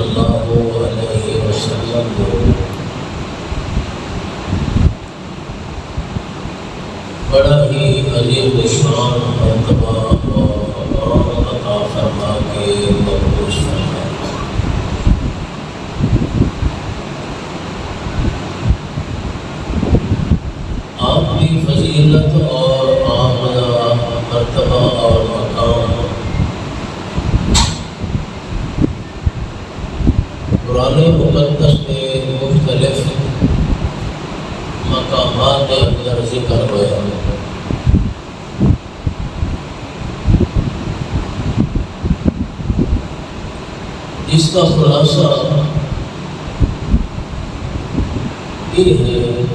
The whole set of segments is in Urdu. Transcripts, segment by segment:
اللہ علیہ وسلم کو بڑا ہی عظیم شان مرتبہ اور مقام عطا فرما کے مبعوث فرمایا۔ آپ کی فضیلت اور آمدہ مرتبہ اور مقام قرآن مقدس میں مختلف مقامات کے اندر ذکر ہوئے ہیں۔ اس کا خلاصہ یہ ہے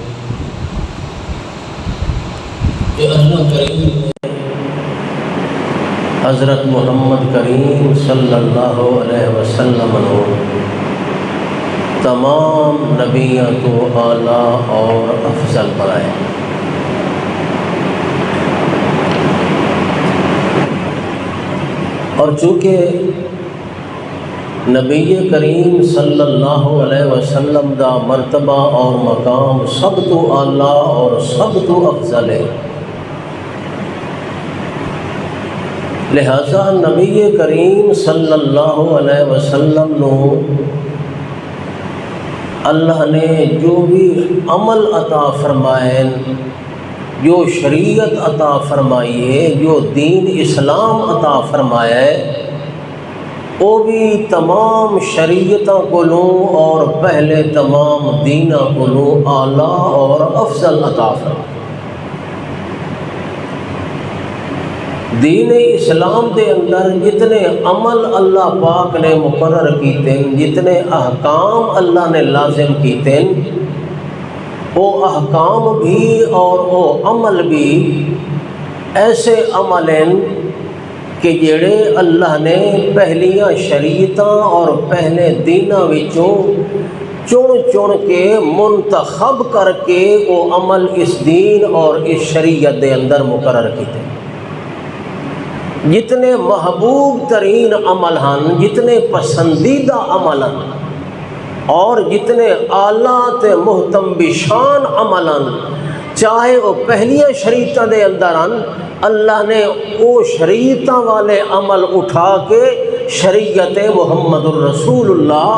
کہ اللہ کریم نے حضرت محمد کریم صلی اللہ علیہ وسلم نے تمام نبیوں کو اعلیٰ اور افضل بنائے۔ اور چونکہ نبی کریم صلی اللہ علیہ وسلم دا مرتبہ اور مقام سب تو اعلیٰ اور سب تو افضل ہے، لہذا نبی کریم صلی اللہ علیہ وسلم نو اللہ نے جو بھی عمل عطا فرمائے، جو شریعت عطا فرمائی ہے، جو دین اسلام عطا فرمایا ہے، وہ بھی تمام شریعتوں کولوں اور پہلے تمام دینوں کولوں اعلیٰ اور افضل عطا فرمایا۔ دین اسلام دے اندر جتنے عمل اللہ پاک نے مقرر کیتے، جتنے احکام اللہ نے لازم کیتے، وہ احکام بھی اور وہ عمل بھی ایسے عمل ہیں کہ جڑے اللہ نے پہلیاں شریعتاں اور پہلے دیناں وچوں چن کے منتخب کر کے وہ عمل اس دین اور اس شریعت دے اندر مقرر کیتے۔ جتنے محبوب ترین عمل ہیں، جتنے پسندیدہ عمل ہیں اور جتنے اعلیٰ تے محتم بشان عمل ہیں، چاہے وہ پہلیاں شریعتاں دے اندر ہیں، اللہ نے وہ شریعتاں والے عمل اٹھا کے شریعت محمد الرسول اللہ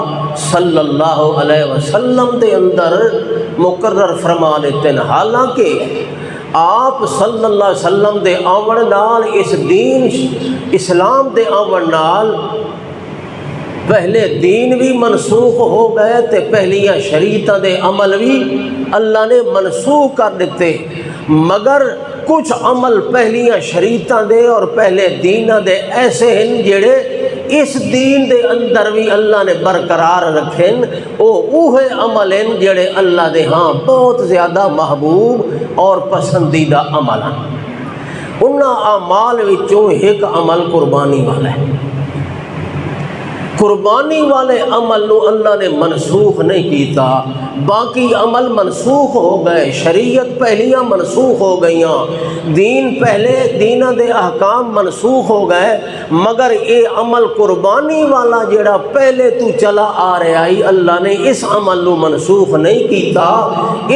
صلی اللہ علیہ وسلم دے اندر مقرر فرما لیتے ہیں۔ حالانکہ آپ صلی اللہ علیہ وسلم دے آمن نال اس دین اسلام دے آمن نال پہلے دین بھی منسوخ ہو گئے تے پہلیاں شریعتاں دے عمل بھی اللہ نے منسوخ کر دیتے، مگر کچھ عمل پہلیاں شریعتاں دے اور پہلے دیناں دے ایسے ہیں جڑے اس دین دے اندر بھی اللہ نے برقرار رکھیں، اوہے عمل ہیں جڑے اللہ دے ہاں بہت زیادہ محبوب اور پسندیدہ عمل ہیں۔ انہاں اعمال وچوں ایک عمل قربانی والا ہے۔ قربانی والے عمل نو اللہ نے منسوخ نہیں کیتا، باقی عمل منسوخ ہو گئے، شریعت پہلیاں منسوخ ہو گئیاں، دین پہلے دینہ دے احکام منسوخ ہو گئے، مگر اے عمل قربانی والا جڑا پہلے تو چلا آ رہا ہی، اللہ نے اس عمل نو منسوخ نہیں کیتا،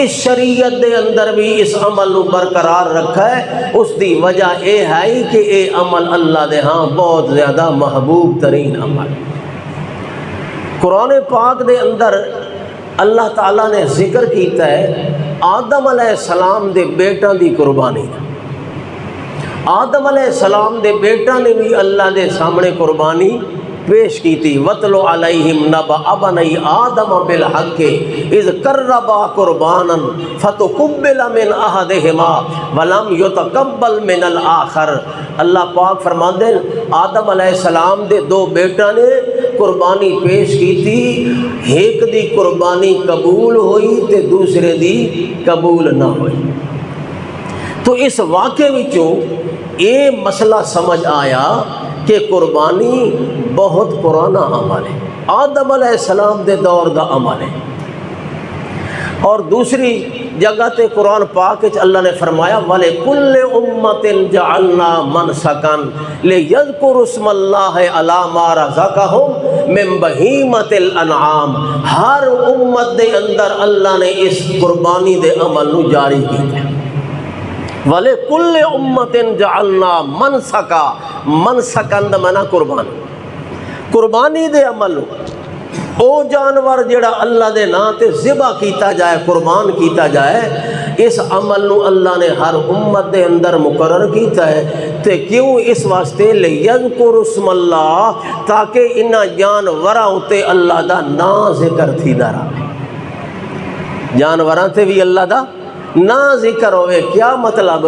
اس شریعت دے اندر بھی اس عمل نو برقرار رکھا ہے۔ اس دی وجہ اے ہے کہ اے عمل اللہ دے ہاں بہت زیادہ محبوب ترین عمل۔ قرآن پاک دے اندر اللہ تعالیٰ نے ذکر کیتا ہے آدم علیہ السلام دے بیٹا دی قربانی۔ آدم علیہ السلام دے بیٹا نے بھی اللہ دے سامنے قربانی پیش کی تھی۔ وَاتْلُ عَلَيْهِمْ نَبَأَ بَنِي آدَمَ بِالْحَقِّ إِذْ قَرَّبَا قُرْبَانًا فَتُقُبِّلَ مِنْ أَحَدِهِمَا وَلَمْ يُتَقَبَّلْ مِنَ الْآخَرِ۔ اللہ پاک فرماندے ہیں آدم علیہ السلام دے دو بیٹا نے قربانی پیش کی تھی، ایک دی قربانی قبول ہوئی تے دوسرے دی قبول نہ ہوئی۔ تو اس واقعے وچوں یہ مسئلہ سمجھ آیا کہ قربانی بہت پرانا عمل ہے، آدم علیہ السلام دے دور دا عمل ہے۔ اور دوسری جگہ تے قرآن پاک اللہ نے فرمایا وَلِكُلِّ أُمَّةٍ جَعَلْنَا مَنْسَكًا لِيَذْكُرُوا اسْمَ اللَّهِ عَلَىٰ مَا رَزَقَهُمْ مِنْ بَهِيمَةِ الْأَنْعَامِ، ہر امت دے اندر اللہ نے اس قربانی دے عمل نو جاری کیا۔ وَلِكُلِّ أُمَّةٍ جَعَلْنَا مَنْسَكًا، منسکن دا معنی قربانی دے عمل نو، او جانور جڑا اللہ دے نا تے ذبح کیتا جائے، قربان کیتا جائے، اس عمل نو اللہ نے ہر امت دے اندر مقرر کیتا ہے۔ تے کیوں؟ اس واسطے لیذکر اسم اللہ، تاکہ انہاں جانوراں اتے اللہ دا نام ذکر تھی دارا، جانوراں تے بھی اللہ دا نا ذکر ہوئے۔ کیا مطلب؟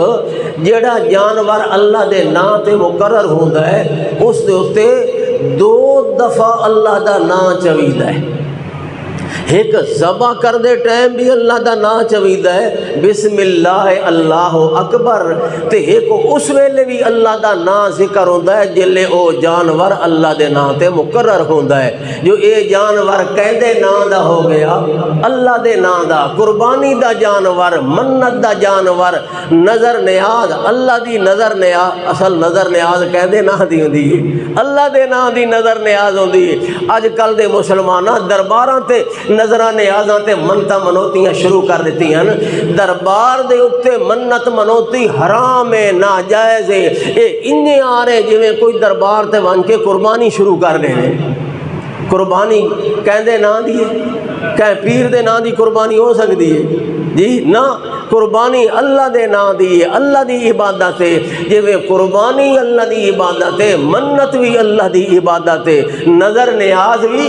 جڑا جانور اللہ دے نا تے مقرر ہوندا ہے اس دے اتے 2 دفعہ اللہ دا نا چویدہ ہے، ایک ذبح کر دے ٹائم بھی اللہ دا نا چویدہ ہے بسم اللہ اللہ اکبر، تے ایک اس ویلے بھی اللہ دا نا ذکر ہوندہ ہے جلے او جانور اللہ دے نا تے مقرر ہوندہ ہے۔ جو اے جانور کہندے نا دا ہو گیا اللہ دے نا دا، قربانی دا جانور، منت دا جانور، نظر نیاز اللہ دی نظر نیاز، اصل نظر نیاز کہندے نا دی ہوندی ہے، اللہ دے نا دی نظر نیاز ہوندی ہے۔ اج کل دے مسلمانہ درباراں تے نظرہ نیازاں تے منتاں منوتیاں شروع کر دیتی ہیں، دربار دے اتے منت منوتی حرام ہے، ناجائز ہے، اے انجے آ رہے جویں کوئی دربار تے ون کے قربانی شروع کر دے رہے۔ قربانی کہندے نا دیئے، کہیں پیر دے نا دی قربانی ہو سکتی ہے جی نا، قربانی اللہ دے نا دی، اللہ دی عبادت ہے، جویں قربانی اللہ دی عبادت ہے، منت بھی اللہ دی عبادت ہے، نظر نیاز بھی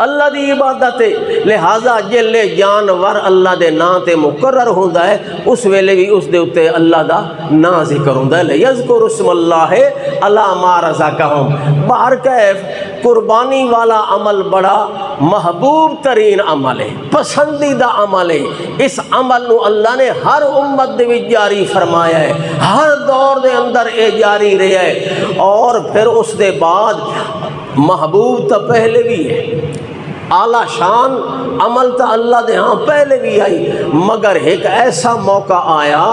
اللہ دی عبادت ہے۔ لہذا جلے جانور اللہ دے نا تے مقرر ہوندا ہے اس ویلے بھی اس دے اتے اللہ دا نا ذکر ہوندا ہے، لیذکر اسم اللہ علی ما رزقہم۔ بہرکیف قربانی والا عمل بڑا محبوب ترین عمل ہے، پسندیدہ عمل ہے۔ اس عمل نو اللہ نے ہر امت دے وچ جاری فرمایا ہے، ہر دور دے اندر اے جاری رہا ہے، اور پھر اس دے بعد محبوب تا پہلے بھی ہے، اعلیٰ شان عمل تا اللہ دے ہاں پہلے بھی آئی، مگر ایک ایسا موقع آیا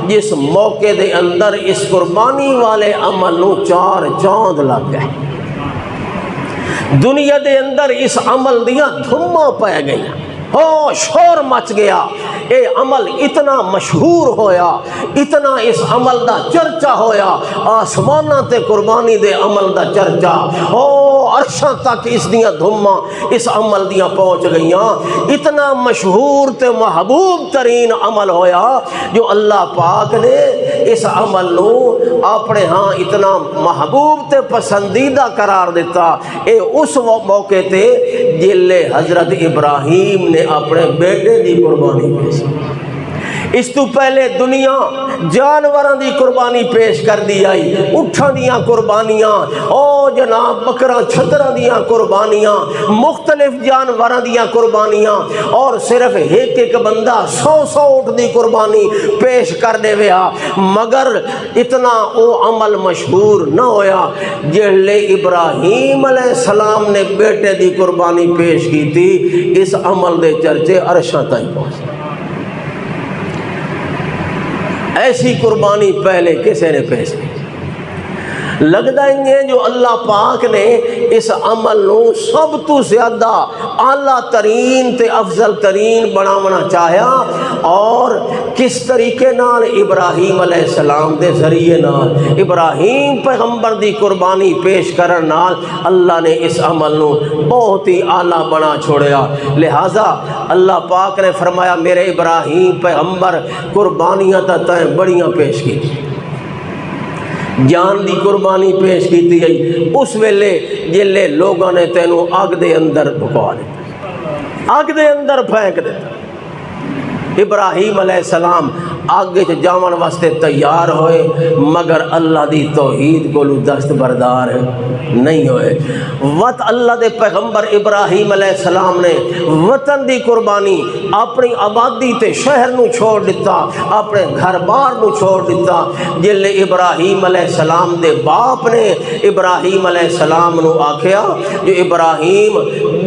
جس موقع دے اندر اس قربانی والے عمل نو 4 چاند لگ گئے، دنیا دے اندر اس عمل دیاں دھماں پہ گئی، ہو شور مچ گیا، اے عمل اتنا مشہور ہویا، اتنا اس عمل دا چرچا ہویا، آسمانہ تے قربانی دے عمل دا چرچا، ہو عرشاں تک اس دیاں دھماں اس عمل دیاں پہنچ گئیاں، اتنا مشہور تے محبوب ترین عمل ہویا جو اللہ پاک نے اس عمل نو اپنے ہاں اتنا محبوب تے پسندیدہ قرار دیتا۔ اے اس موقع تے جلے حضرت ابراہیم نے اپنے بیٹے دی قربانی پیش کی۔ اس تو پہلے دنیا جانوراں دی قربانی پیش کر دی آئی، اٹھاں دیاں قربانیاں، او جناب بکراں چھتراں دیاں قربانیاں، مختلف جانوراں دیاں قربانیاں، اور صرف ایک ایک بندہ 100 اٹھ دی قربانی پیش کر دے ویا، مگر اتنا او عمل مشہور نہ ہویا جہلے ابراہیم علیہ السلام نے بیٹے دی قربانی پیش کی تھی، اس عمل دے چرچے عرشاں تائیں پہنچے۔ ایسی قربانی پہلے کسے نے پیش کی؟ لگتا ہے جو اللہ پاک نے اس عمل نو سب تو زیادہ اعلیٰ ترین تے افضل ترین بناونا چاہیا، اور کس طریقے نال؟ ابراہیم علیہ السلام دے ذریعے نال، ابراہیم پیغمبر دی قربانی پیش کرن نال اللہ نے اس عمل نو بہت ہی اعلیٰ بنا چھوڑیا۔ لہٰذا اللہ پاک نے فرمایا میرے ابراہیم پیغمبر قربانیاں تائیں بڑیاں پیش کی، جان دی قربانی پیش کی گئی، اس ویلے جلے لوگوں نے تینوں آگ دے اندر پکا دیتا، آگ دے اندر پھینک دیتا۔ ابراہیم علیہ السلام آگے چ جاون واسطے تیار ہوئے مگر اللہ دی توحید کو دست بردار نہیں ہوئے۔ وقت اللہ دے پیغمبر ابراہیم علیہ السلام نے وطن دی قربانی اپنی آبادی تے شہر نو چھوڑ دیتا، اپنے گھر بار نو چھوڑ دیتا۔ جلے ابراہیم علیہ السلام دے باپ نے ابراہیم علیہ السلام نو آکھیا جو ابراہیم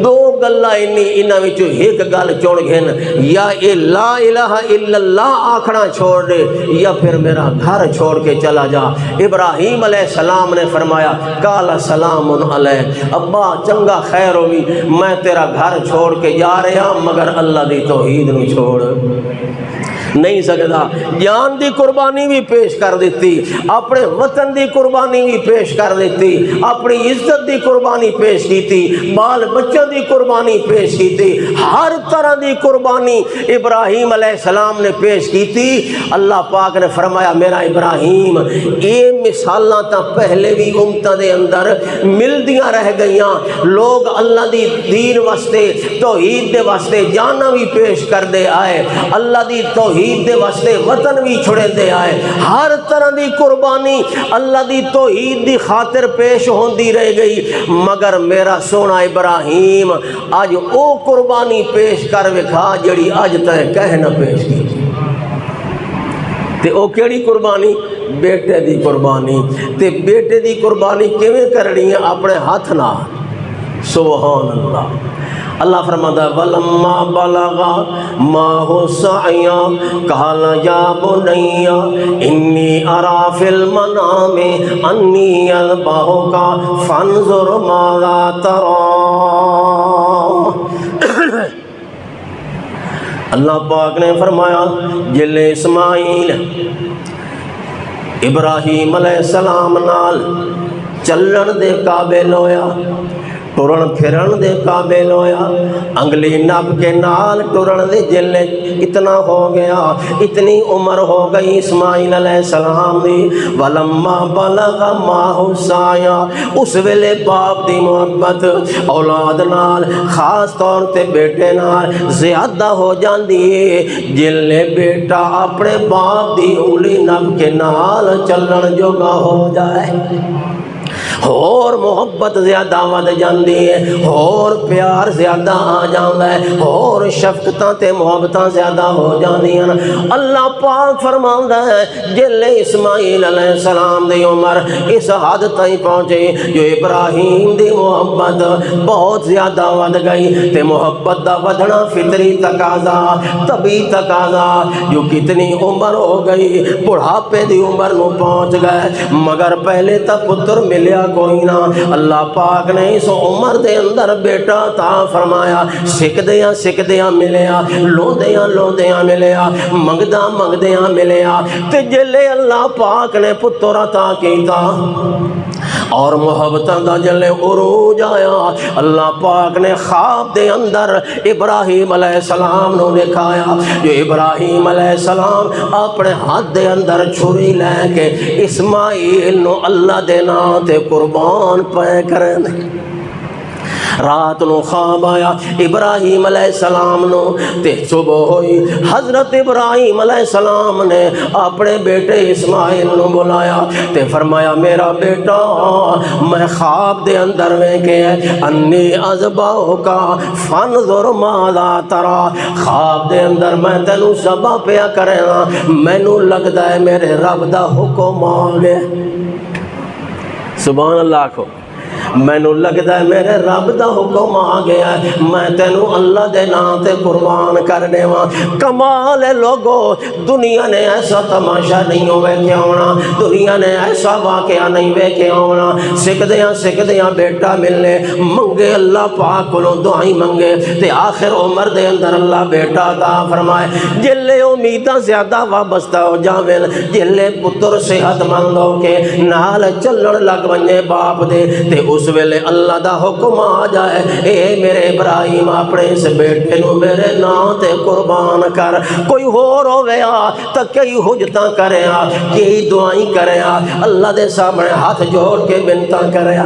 دو گلا انہاں وچ ایک گل چن گھن، یا اے لا الہ الا اللہ آکھنا چھوڑ دے یا پھر میرا گھر چھوڑ کے چلا جا۔ ابراہیم علیہ السلام نے فرمایا قال سلام علیک، ابا چنگا خیر ہوگی، میں تیرا گھر چھوڑ کے جا رہا مگر اللہ دی توحید نو چھوڑ نہیں سکتا۔ جان دی قربانی بھی پیش کر دیتی، اپنے وطن دی قربانی بھی پیش کر دیتی، اپنی عزت دی قربانی پیش کیتی، بال بچوں دی قربانی پیش کیتی، ہر طرح دی قربانی ابراہیم علیہ السلام نے پیش کیتی۔ اللہ پاک نے فرمایا میرا ابراہیم یہ مثالاں تا پہلے بھی امتاں دے اندر ملدیاں رہ گئیاں، لوگ اللہ دی دین واسطے توحید دے واسطے جانا بھی پیش کر دے آئے، اللہ دی توحید دے واسطے وطن بھی چھڑے دے آئے، ہر طرح دی قربانی اللہ دی توحید دی خاطر پیش ہوندی رہ گئی، مگر میرا سونا ابراہیم آج او قربانی پیش کر وکھا جڑی آج تے کہنا پیش کی تے او کیڑی قربانی؟ بیٹے دی قربانی۔ تے بیٹے دی قربانی کیویں کرنی ہے؟ اپنے ہاتھ نہ۔ سبحان اللہ۔ اللہ فرماتا ہے وَلَمَّا بَلَغَ مَعَهُ السَّعْيَ قَالَ يَا بُنَيَّ إِنِّي أَرَىٰ فِي الْمَنَامِ أَنِّي أَذْبَحُكَ فَانظُرْ مَاذَا تَرَىٰ۔ اللہ پاک نے فرمایا جلے اسماعیل ابراہیم علیہ السلام نال چلن دے قابل ہویا، ٹرن پھرن دے قابل ہویا، انگلی نب کے نال ٹرن دے جلے اتنا ہو گیا، اتنی عمر ہو گئی اسماعیل علیہ السلام دی۔ وَلَمَّا بَلَغَ مَعَهُ السَّعْيَ، اس ویلے باپ دی محبت اولاد نال خاص طور تے بیٹے نال زیادہ ہو جاندی ہے، جلے بیٹا اپنے باپ دی انگلی نب کے نال چلن جوگا ہو جائے، اور محبت زیادہ ود جاندی ہے، اور پیار زیادہ آ جاندا ہے، اور شفقتاں تے محبتاں زیادہ ہو جاندیاں۔ اللہ پاک فرماندا ہے جلے اسماعیل علیہ السلام دی عمر اس حد تائیں پہنچی جو ابراہیم دی محبت بہت زیادہ ود گئی، تے محبت دا ودنا فطری تقاضا، طبی تقاضا، جو کتنی عمر ہو گئی، بڑھاپے دی عمر نو پہنچ گئے، مگر پہلے تا پتر ملیا کوئی نہ۔ اللہ پاک نے اس عمر دے اندر بیٹا عطا فرمایا، سکدیاں ملیا، لودیاں ملیا، منگدیاں ملیا، تے جلے اللہ پاک نے پتر عطا کیتا اور محبتاں دا جلے عروج آیا، اللہ پاک نے خواب دے اندر ابراہیم علیہ السلام نو دکھایا، جو ابراہیم علیہ السلام اپنے ہاتھ دے اندر چھری لے کے اسماعیل نو اللہ دے نام تے قربان پے کرن۔ رات نو خواب آیا ابراہیم علیہ السلام نو، تے صبح ہوئی حضرت ابراہیم علیہ السلام نے اپنے بیٹے اسماعیل نو بلایا تے فرمایا میرا بیٹا میں خواب دے اندر ویکھے انی اذبحک فانظر ماذا تری، خواب دے اندر میں تینوں ذبح پیا کرنا، مینوں لگدا ہے میرے رب دا حکم آ گیا۔ سبحان اللہ کو، مینوں لگدا ہے میرے رب دا حکم آ گیا ہے، میں تینوں اللہ دے نام تے قربان کر دیواں۔ کمال ہے لوگو، دنیا نے ایسا تماشا نہیں ویکھیا ہونا، دنیا نے ایسا واقعہ نہیں ویکھیا ہونا، سکدیاں بیٹا ملنے، منگے اللہ پاک کولوں دعائیں منگے تے آخر عمر دے اندر اللہ بیٹا عطا فرمائے۔ جلے امیداں زیادہ وابستہ ہو جاویں، جلے پتر صحت مند ہو کے نال چلن لگ ونجے باپ دے، تے اس ویلے اللہ دا حکم آ جائے اے میرے ابراہیم اپنے اس بیٹے نو میرے نام تے قربان کر۔ کوئی ہور ہویا تا کئی حجتاں کریا، کئی دعائیں کریا، اللہ دے سامنے ہاتھ جوڑ کے بنتاں کریا،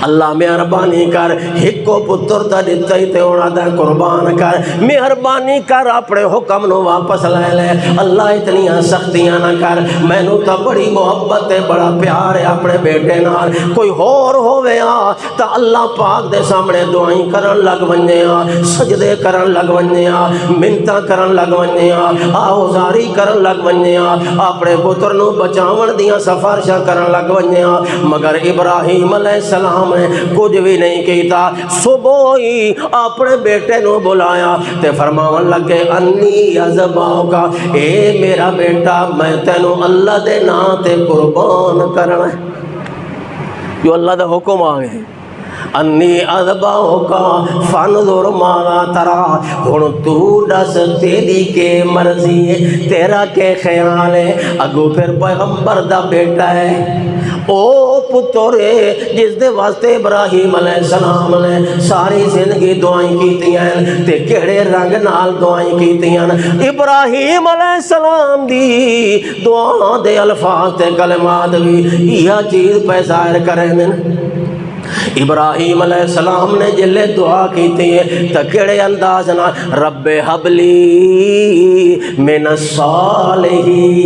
اللہ مہربانی کر ہکو پتر تا دتا ہی تے اونا دا قربان کر مہربانی کر اپنے حکم نو واپس لے لے اللہ اتنی سختیاں نہ کر میں نو تا بڑی محبت ہے بڑا پیار ہے اپنے بیٹے نال کوئی ہور ہووے آ تا اللہ پاک دے سامنے دعائیں کرن لگ ونجے آ سجدے کرن لگ ونجے آ منتاں کرن لگ ونجے آ آوزاری کرن لگ ونجے آ اپنے پتر نو بچاون دیاں سفارشاں کرن لگ ونجے آ مگر ابراہیم علیہ السلام نے کچھ بھی نہیں کیتا صبح ہی اپنے بیٹے نو بلایا تے فرماون لگے انی ازباؤ کا اے میرا بیٹا میں تینو اللہ دے نام تے قربان کرنا ہے جو اللہ دا حکم آگئے انی ازباؤ کا فانظر ماذا ترا ہن تو دس تیری کے مرضی ہے تیرا کے خیال ہے اگو پھر پیغمبر دا بیٹا ہے او پترے جس دے واسطے ابراہیم علیہ السلام نے ساری زندگی دعائیں کیتیاں تے کیڑے رنگ نال دعائیں کیتیاں ابراہیم علیہ السلام دی دعا دے الفاظ تے کلمات بھی یہ چیز پہ ظاہر کریں ابراہیم علیہ السلام نے جلے دعا کیتی ہے تکڑے انداز نہ رب حبلی من الصالحین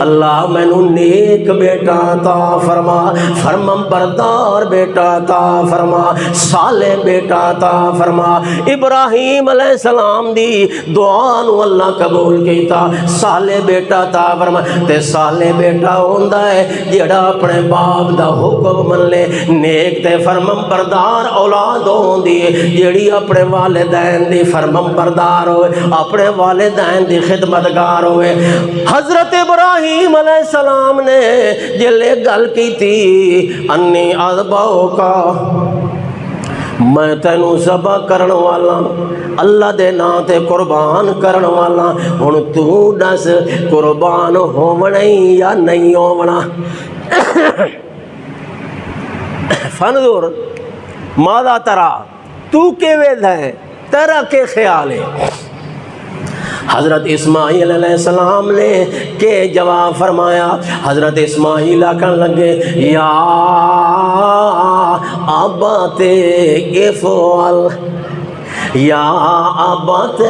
اللہ میں نو نیک بیٹا عطا فرما فرمان بردار بیٹا عطا فرما صالح بیٹا عطا فرما ابراہیم علیہ السلام دی دعا نو اللہ قبول کیتا صالح بیٹا عطا فرما تے صالح بیٹا ہوندا ہے جڑا اپنے باپ دا حکم من لے نیک تے فرمان بردار اولاد ہوندی ہے جیڑی اپنے والدین دی فرمان بردار ہوئے اپنے والدین دی خدمتگار ہوئے حضرت ابراہیم علیہ السلام نے جلے گل کی تھی انی اذبحو کا میں تینو ذبح کرن والا اللہ دے نام تے قربان کرن والا ہن تو دس قربان ہوونا یا نہیں ہوونا فنظر ماذا ترا تو کے وید ہے تیرا کے خیال ہے حضرت اسماعیل علیہ السلام نے کہ جواب فرمایا حضرت اسماعیل آکھن لگے یا ابت افعل یا ابت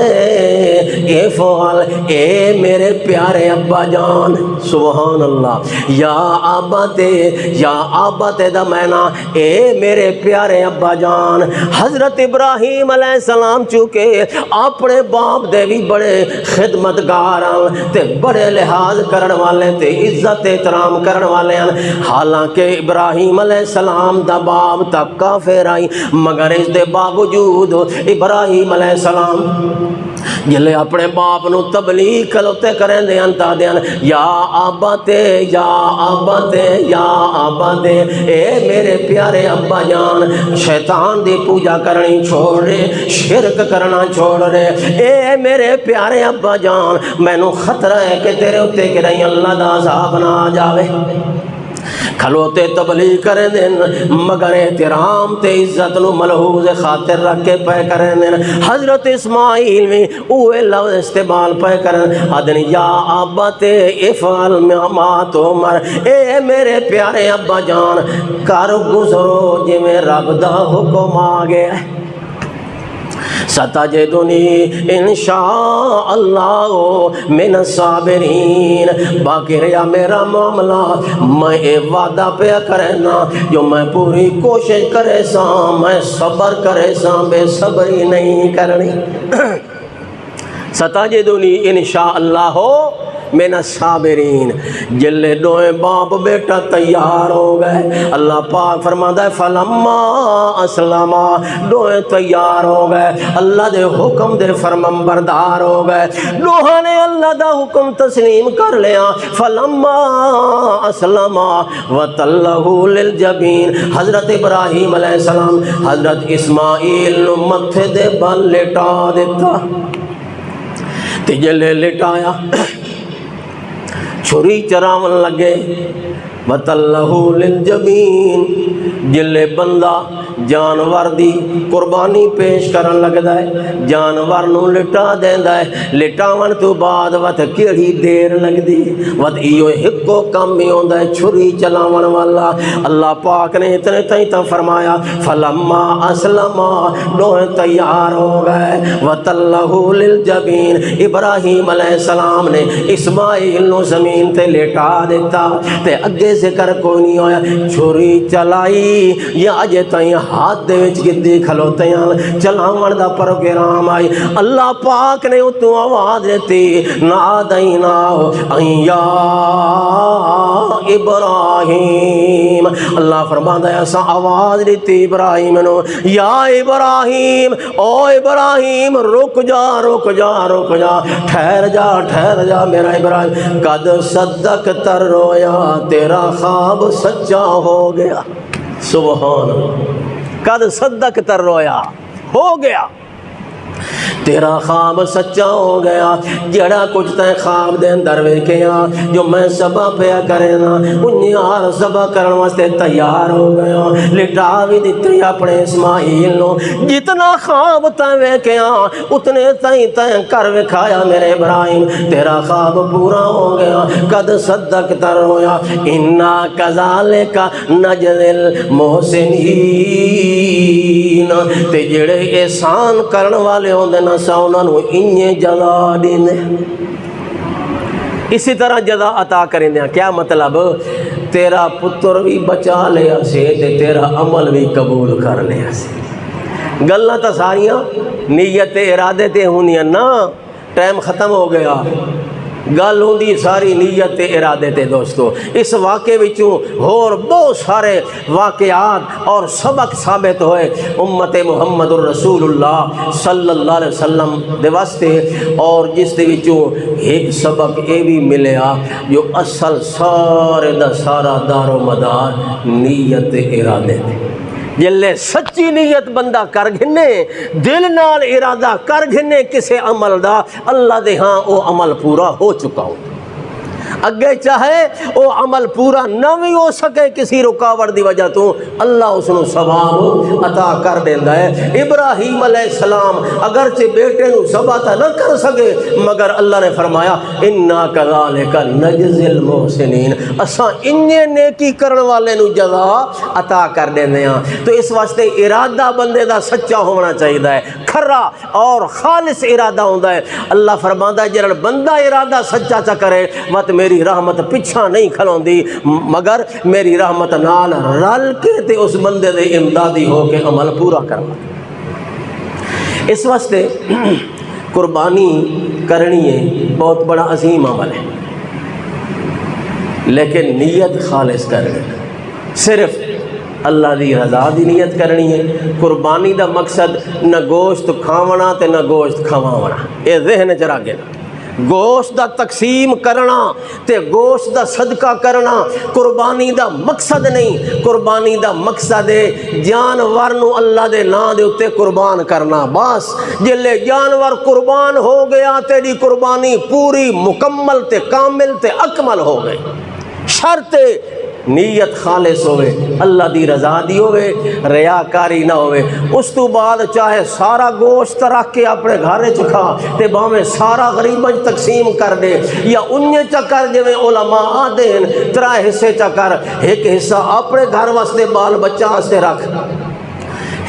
افعل اے میرے پیارے ابا جان سبحان اللہ یا ابت دا مینا اے میرے پیارے ابا جان حضرت ابراہیم علیہ السلام چونکہ اپنے باپ دے بھی بڑے خدمتگار تے بڑے لحاظ کرن والے تے عزت احترام کرن والے حالانکہ ابراہیم علیہ السلام دا باپ تک کافر آئی مگر اس دے باوجود ابراہیم علیہ السلام جلے اپنے باپ نو تبلیغ کلوتے کریں دے انتا دے یا آباتے یا آباتے یا آباتے اے میرے پیارے ابا جان شیطان دی پوجا کرنی چھوڑ رہے شرک کرنا چھوڑ رہے اے میرے پیارے ابا جان میں نو خطرہ ہے کہ تیرے اتے کہ نہیں اللہ دا عذاب نہ آ جاوے کھلوتے تبلیغ کریں دین مگر احترام تے عزت نو ملحوظ خاطر رکھ کے پہ کریں دین حضرت اسماعیل میں اوے لفظ استعمال پہ کریں ادن یا ابت افعل ما تؤمر اے میرے پیارے ابا جان کر گزرو جی میں رب دا حکم آ گیا ستجدنی انشاء اللہ من الصابرین باقی رہا میرا معاملہ میں اے وعدہ پہ کرنا جو میں پوری کوشش کرے سا میں صبر کرے سا بے صبری نہیں کرنی ستجدنی انشاء اللہ من الصابرین جلے دوئے باپ بیٹا تیار ہو گئے اللہ پاک فرماتا ہے فلما اسلما دوئے تیار ہو گئے اللہ دے حکم دے فرمان بردار ہو گئے دوہاں نے اللہ دا حکم تسلیم کر لیا فلما اسلما وتلہ للجبین حضرت ابراہیم علیہ السلام حضرت اسماعیل نو متھے دے بل لٹا دیتا تے جلے لٹایا چھری چراون لگے وَتَلَّهُ لِلْجَبِينَ جلے بندہ جانور دی قربانی پیش کرن لگدا ہے جانور نو لٹا دیندا ہے لٹاون تو بعد وت کیڑی دیر لگدی وت ایو ہکو کم ہی ہوندا ہے چھری چلاون والا اللہ پاک نے اتنے تائیں فرمایا فلما اسلما دوہ تیار ہو گئے وتلہ للجبین ابراہیم علیہ السلام نے اسماعیل نو زمین تے لٹا دیتا تے اگے ذکر کوئی نہیں ہویا چھری چلائی یا اجے تائیں ہاتھ دے وچ گدی کھلوتے ہیں چلاون دا پروگرام آئی اللہ پاک نے اتوں آواز دیتی نادینا یا ابراہیم اللہ فرماندا ہے اساں آواز دیتی ابراہیم نو یا ابراہیم او ابراہیم رک جا رک جا رک جا ٹھہر جا میرا ابراہیم قد صدقت الرؤیا تیرا خواب سچا ہو گیا سبحان اللہ قد صدقت الرؤیا ہو گیا تیرا خواب سچا ہو گیا جڑا کچھ تے خواب دے اندر ویکھیا جو میں سبا پیا کرے نا انہی ہار سبا کرن واسطے تیار ہو گیا لٹا بھی دتی اپنے اسماعیل نو جتنا خواب تے ویکھیا اتنے تے کر وکھایا میرے ابراہیم تیرا خواب پورا ہو گیا قد صدقت الرؤیا انا کذالک نجزی المحسنین تے جڑے احسان کرن والے ہوندے نا سا انہاں نو انجے جزا دیندے اسی طرح جزا عطا کریں دیا کیا مطلب تیرا پتر بھی بچا لیا سے تے تیرا عمل بھی قبول کر لیا سے گلنا تا ساریاں نیت ارادے تے ہونیاں نا ٹائم ختم ہو گیا گل ہوندی ساری نیت ارادے تے دوستو اس واقعے وچوں اور بہت سارے واقعات اور سبق ثابت ہوئے امت محمد الرسول اللہ صلی اللہ علیہ وسلم دے واسطے اور جس دے وچوں ایک سبق اے بھی ملیا جو اصل سارے دا سارا دار و مدار نیت ارادے تے جلے سچی نیت بندہ کر گھنے دل نال ارادہ کر گھنے کسے عمل دا اللہ دے ہاں او عمل پورا ہو چکا ہو اگے چاہے او عمل پورا نہ بھی ہو سکے کسی رکاوٹ دی وجہ تو اللہ اس نو ثواب عطا کر دیندا ہے ابراہیم علیہ السلام اگرچہ بیٹے نو ذبح نہ کر سکے مگر اللہ نے فرمایا انا کذالک نجزی المحسنین اساں انجے نیکی کرن والے نو جزا عطا کر دیندے ہاں تو اس واسطے ارادہ بندے دا سچا ہونا چاہیے ہے کھرا اور خالص ارادہ ہوندا ہے اللہ فرماندا ہے جڑا بندہ ارادہ سچا چا کرے مت میری رحمت پچھا نہیں کھلوندی مگر میری رحمت نال رل کے تے اس بندے دے امدادی ہو کے عمل پورا کرنا اس واسطے قربانی کرنی ہے بہت بڑا عظیم عمل ہے لیکن نیت خالص کرنی صرف اللہ دی رضا دی نیت کرنی ہے قربانی دا مقصد نہ گوشت کھاونا تے نہ گوشت کھواونا اے ذہن چ رکھ گئے گوشت دا تقسیم کرنا تے گوشت دا صدقہ کرنا قربانی دا مقصد نہیں قربانی دا مقصد ہے جانور نو اللہ دے نا دے اتے قربان کرنا بس جلے جانور قربان ہو گیا تیری قربانی پوری مکمل تے کامل تے اکمل ہو گئی شرط نیت خالص ہوئے اللہ دی رضا دی ہوئے ریاکاری نہ ہوئے اس تو بعد چاہے سارا گوشت رکھ کے اپنے گھارے چکھا تے باہمیں سارا غریباں تقسیم کر دے یا انہیں چکر جو علماء آدین ترہ حصے چکر ایک حصہ اپنے گھر واسطے بال بچہ واسطے رکھ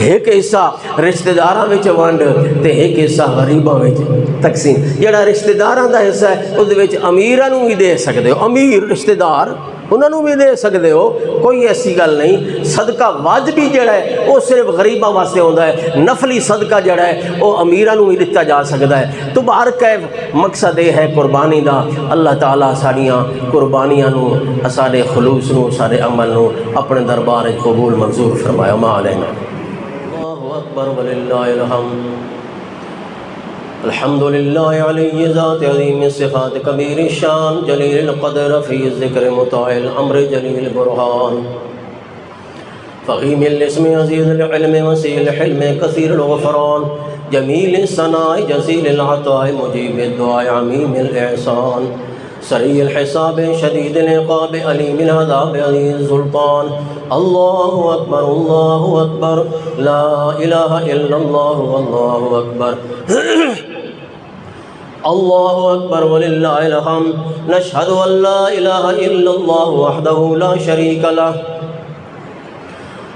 ایک حصہ رشتہ داراں وچ ونڈ تے ایک حصہ غریباں وچ تقسیم جڑا رشتہ داراں دا حصہ ہے اس وچ امیراں نوں بھی دے سکدے ہو امیر رشتہ دار انہوں نے بھی دے سکتے ہو کوئی ایسی گل نہیں صدقہ واجبی جڑا ہے وہ صرف غریباں واسطے ہوندا ہے نفلی صدقہ جڑا ہے وہ امیراں نوں بھی دتا جا سکتا ہے تو بہر کیف مقصد یہ ہے قربانی دا اللہ تعالیٰ ساڑیاں قربانیاں نوں سارے خلوص نوں سارے عمل نوں اپنے دربار قبول منظور فرمایا ما علینا اللہ اکبر وللہ الحمد الحمد للہ علی ذات عظیم الصفات کبیر الشان جلیل القدر رفیع الذکر مطاع الامر جلیل البرہان فخیم الاسم عزیز العلم وسیع الحلم کثیر الغفران جمیل الثناء جزیل العطاء مجیب الدعاء عمیم الاحسان سريع الحساب شديد العقاب أليم العذاب عزيز السلطان. الله أكبر الله أكبر لا إله إلا الله والله أكبر. الله أكبر ولله الحمد. نشهد أن لا إله إلا الله وحده لا شريك له،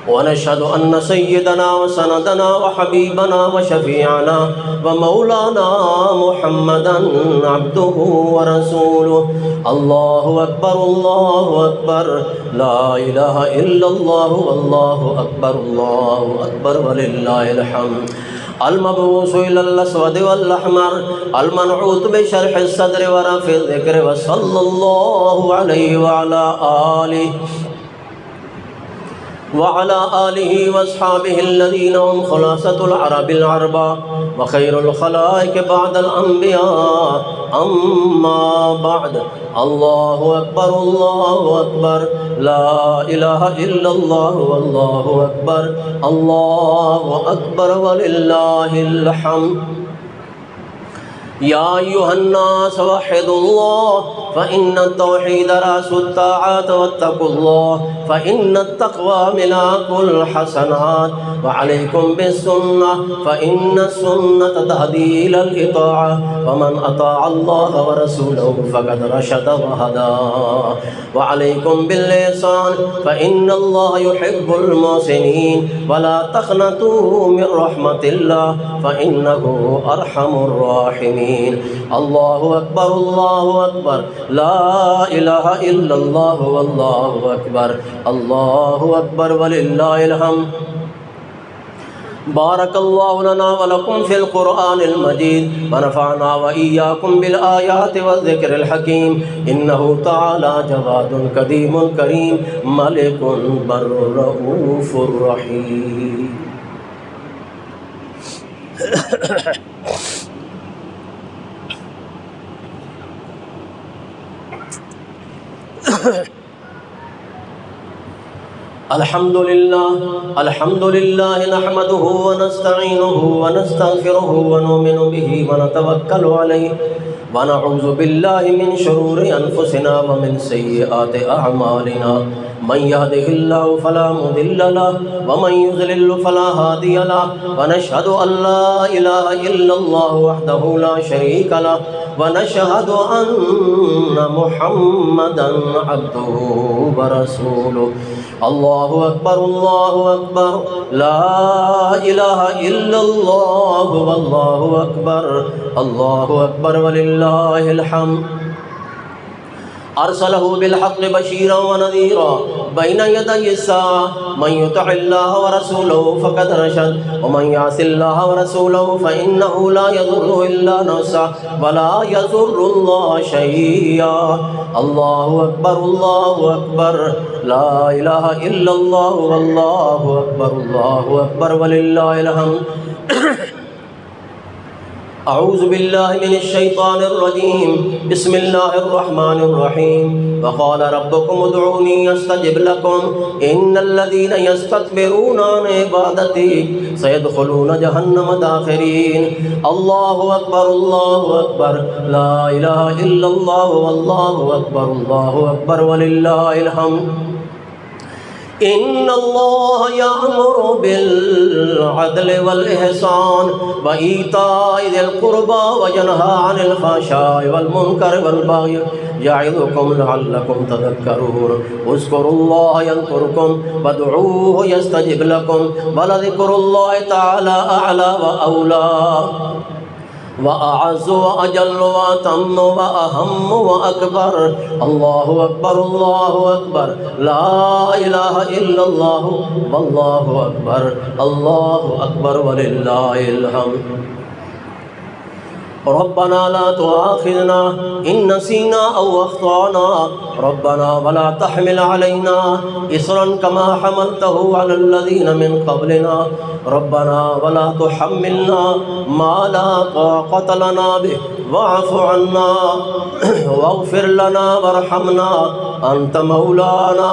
ونشهد أن سيدنا وسندنا وحبيبنا وشفيعنا ومولانا محمدا عبده ورسوله. الله أكبر الله أكبر لا إله إلا الله والله أكبر الله أكبر ولله الحمد. المبعوث إلى الأسود والأحمر المنعوت بشرح الصدر ورفع الذكر وصلى الله عليه وعلى آله وأصحابه الذين هم خلاصة العرب العربة وخير الخلائق بعد الأنبياء. أما بعد، الله أكبر الله أكبر لا إله إلا الله والله أكبر الله أكبر ولله الحمد. يا أيها الناس وحدوا الله فإن التوحيد رأس الطاعات، واتقوا الله فإن التقوى ملاك الحسنات. وعليكم بالسنة فإن السنة تهدي إلى الإطاعة، ومن أطاع الله ورسوله فقد رشد وهدى. وعليكم بالإحسان فإن الله يحب المحسنين، ولا تقنطوا من رحمة الله فإنه أرحم الراحمين. الله أكبر الله أكبر لا إله إلا الله والله أكبر الله أكبر ولله الحمد. بارك الله لنا ولكم في القرآن المجيد، ونفعنا وإياكم بالآيات والذكر الحكيم. إنه تعالى جواد كريم كريم ملك بر رؤوف رحيم. الحمد لله نحمده ونستعينه ونستغفره ونؤمن به ونتوكل عليه، ونعوذ بالله من شرور أنفسنا ومن سيئات أعمالنا. من يهده الله فلا مضل له ومن يضلل فلا هادي له. ونشهد أن لا إله إلا الله وحده لا شريك له، ونشهد أن محمدا عبده ورسوله. الله أكبر الله أكبر لا إله إلا الله والله أكبر الله أكبر ولله الحمد. أرسله بالحق بشيرا ونذيرا بين يدي الساعة. من يطع الله ورسوله فقد رشد، ومن يعص الله ورسوله فإنه لا يضر إلا نفسه ولا يضر الله شيئا. الله أكبر الله أكبر لا إله إلا الله والله أكبر الله أكبر ولله الحمد. أعوذ بالله من الشيطان الرجيم. بسم الله الرحمن الرحيم. وقال ربكم ادعوني أستجب لكم إن الذين يستكبرون عن عبادتي سيدخلون جهنم داخرين. الله أكبر الله أكبر لا إله إلا الله والله أكبر ولله الحمد. إن الله يأمر بالعدل والإحسان وإيتاء ذي القربى وينهى عن الفحشاء والمنكر والبغي يعظكم لعلكم تذكرون. اذكروا الله يذكركم وادعوه يستجب لكم ولذكر الله تعالى أعلى وأولى وأعز وأجل وأتم وأهم وأكبر. الله أكبر الله أكبر لا إله إلا الله والله أكبر الله أكبر ولله الحمد. ربنا لا تؤاخذنا إن نسينا أو أخطأنا ربنا ولا تحمل علينا إصرا كما حملته على الذين من قبلنا ربنا ولا تحملنا ما لا طاقة لنا به واعف عنا واغفر لنا وارحمنا أنت مولانا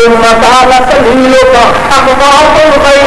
ثم قال سبيلك أخبار غير